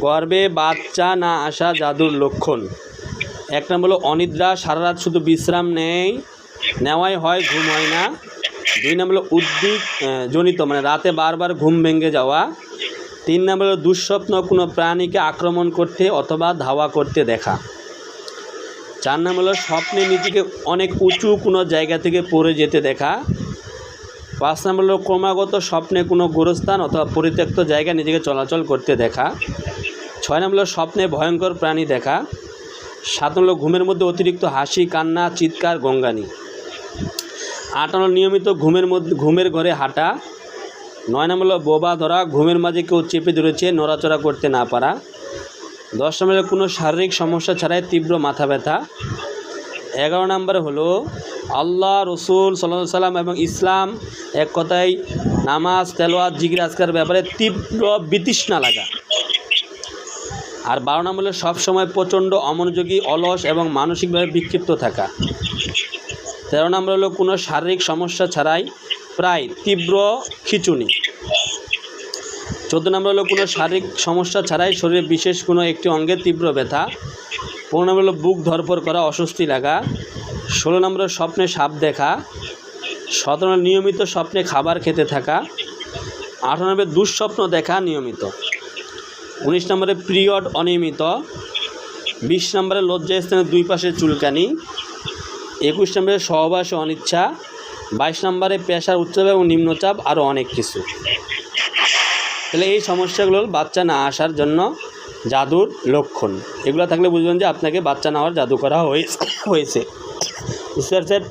গর্ভে বাচ্চা না আসা জাদুর লক্ষণ। এক নম্বর হলো অনিদ্রা, সারা রাত শুধু বিশ্রাম নেওয়াই হয়, ঘুম হয় না। 2 নম্বর হলো উদ্বেগ জনিত, মানে রাতে বারবার ঘুম ভেঙে যাওয়া। 3 নম্বর হলো দুঃস্বপ্ন, কোনো প্রাণীকে আক্রমণ করতে অথবা ধাওয়া করতে দেখা। 4 নম্বর হলো স্বপ্নে নিজেকে অনেক উঁচু কোনো জায়গা থেকে পড়ে যেতে দেখা। 5 নম্বর হলো ক্রমাগত স্বপ্নে কোনো গোরস্থান অথবা পরিত্যক্ত জায়গায় নিজেকে চলাচল করতে দেখা। 6 নম্বর হলো স্বপ্নে ভয়ঙ্কর প্রাণী দেখা। 7 নম্বর হলো ঘুমের মধ্যে অতিরিক্ত হাসি, কান্না, চিৎকার, গঙ্গানি। 8 নম্বর নিয়মিত ঘুমের ঘরে হাঁটা। 9 নম্বর হলো বোবা ধরা, ঘুমের মাঝে কেউ চেপে ধরেছে, নড়াচড়া করতে না পারা। 10 নম্বর হলো কোনো শারীরিক সমস্যা ছাড়াই তীব্র মাথা ব্যথা। 11 নম্বর হলো আল্লাহ, রসুল সাল্লাল্লাহু আলাইহি সাল্লাম এবং ইসলাম, এক কথায় নামাজ, তেলাওয়াত, জিকির আজকার ব্যাপারে তীব্র বিতৃষ্ণা লাগা। আর 12 নম্বর হলো সবসময় প্রচণ্ড অমনোযোগী, অলস এবং মানসিকভাবে বিক্ষিপ্ত থাকা। 13 নম্বর হলো কোনো শারীরিক সমস্যা ছাড়াই প্রায় তীব্র খিঁচুনি। 14 নম্বর হলো কোনো শারীরিক সমস্যা ছাড়াই শরীরে বিশেষ কোনো একটি অঙ্গে তীব্র ব্যথা। 15 নম্বর হলো বুক ধরফর করা, অস্বস্তি লাগা। 16 নম্বর স্বপ্নে সাপ দেখা। 17 নম্বর নিয়মিত স্বপ্নে খাবার খেতে থাকা। 18 নম্বর দুঃস্বপ্ন দেখা নিয়মিত। 19 নম্বরে পিরিয়ড অনিয়মিত। 20 নম্বরে লজ্জাস্থানের 2 পাশে চুলকানি। 21 নম্বরে সহবাসে অনিচ্ছা। 22 নম্বরে প্রেশার, উচ্চচাপ এবং নিম্নচাপ, আরও অনেক কিছু। তাহলে এই সমস্যাগুলো বাচ্চা না আসার জন্য জাদুর লক্ষণ। এগুলো থাকলে বুঝবেন যে আপনাকে বাচ্চা না হওয়ার জাদু করা হয়েছে। বুঝতে পারছেন?